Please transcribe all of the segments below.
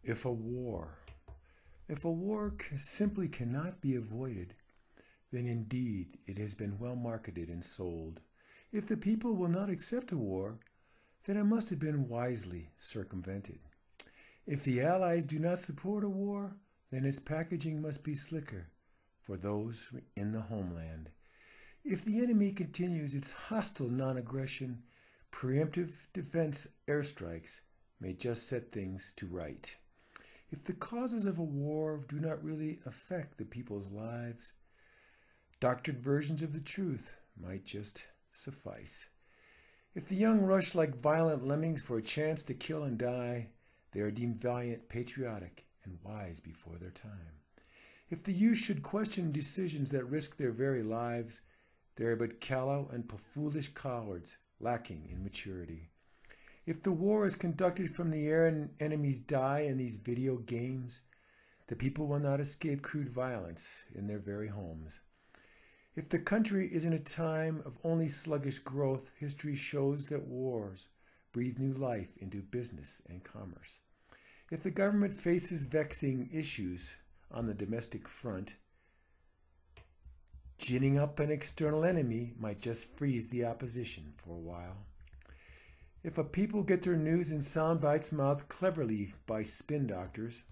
If a war, simply cannot be avoided, then indeed it has been well marketed and sold. If the people will not accept a war, then it must have been wisely circumvented. If the Allies do not support a war, then its packaging must be slicker for those in the homeland. If the enemy continues its hostile non-aggression, preemptive defense airstrikes may just set things to right. If the causes of a war do not really affect the people's lives, doctored versions of the truth might just suffice. If the young rush like violent lemmings for a chance to kill and die, they are deemed valiant, patriotic, and wise before their time. If the youth should question decisions that risk their very lives, they are but callow and foolish cowards, lacking in maturity. If the war is conducted from the air and enemies die in these video games, the people will not escape crude violence in their very homes. If the country is in a time of only sluggish growth, history shows that wars breathe new life into business and commerce. If the government faces vexing issues on the domestic front, ginning up an external enemy might just freeze the opposition for a while. If a people get their news in sound bites mouthed cleverly by spin doctors,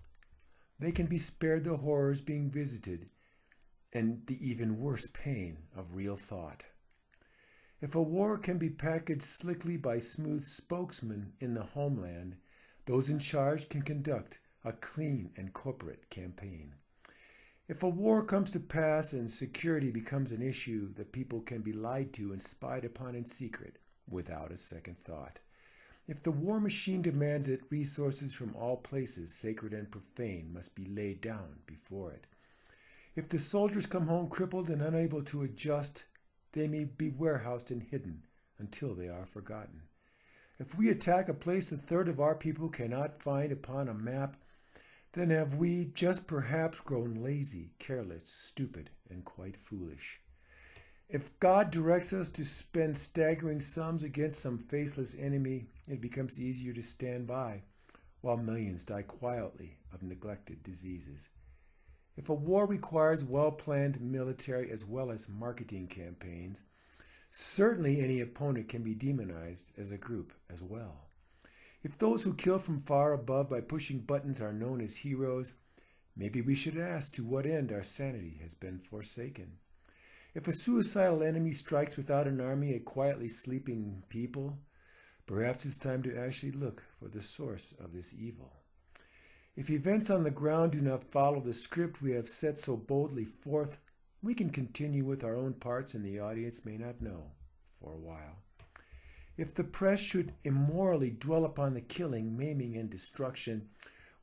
they can be spared the horrors being visited and the even worse pain of real thought. If a war can be packaged slickly by smooth spokesmen in the homeland, those in charge can conduct a clean and corporate campaign. If a war comes to pass and security becomes an issue, the people can be lied to and spied upon in secret without a second thought. If the war machine demands it, resources from all places, sacred and profane, must be laid down before it. If the soldiers come home crippled and unable to adjust, they may be warehoused and hidden until they are forgotten. If we attack a place a third of our people cannot find upon a map, then have we just perhaps grown lazy, careless, stupid, and quite foolish. If God directs us to spend staggering sums against some faceless enemy, it becomes easier to stand by while millions die quietly of neglected diseases. If a war requires well-planned military as well as marketing campaigns, certainly any opponent can be demonized as a group as well. If those who kill from far above by pushing buttons are known as heroes, maybe we should ask to what end our sanity has been forsaken. If a suicidal enemy strikes without an army at quietly sleeping people, perhaps it's time to actually look for the source of this evil. If events on the ground do not follow the script we have set so boldly forth, we can continue with our own parts and the audience may not know for a while. If the press should immorally dwell upon the killing, maiming, and destruction,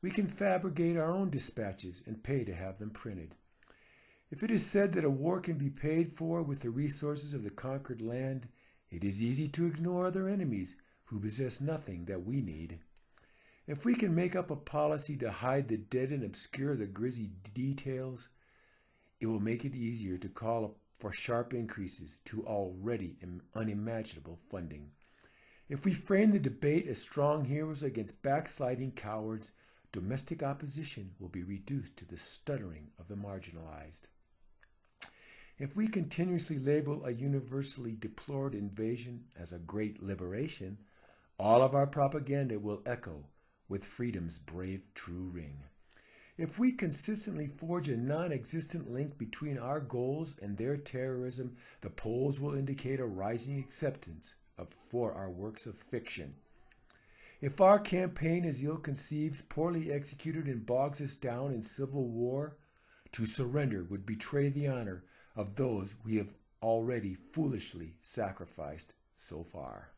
we can fabricate our own dispatches and pay to have them printed. If it is said that a war can be paid for with the resources of the conquered land, it is easy to ignore other enemies who possess nothing that we need. If we can make up a policy to hide the dead and obscure the grisly details, it will make it easier to call for sharp increases to already unimaginable funding. If we frame the debate as strong heroes against backsliding cowards, domestic opposition will be reduced to the stuttering of the marginalized. If we continuously label a universally deplored invasion as a great liberation, all of our propaganda will echo with freedom's brave true ring. If we consistently forge a non-existent link between our goals and their terrorism, the polls will indicate a rising acceptance for our works of fiction. If our campaign is ill-conceived, poorly executed, and bogs us down in civil war, to surrender would betray the honor of those we have already foolishly sacrificed so far.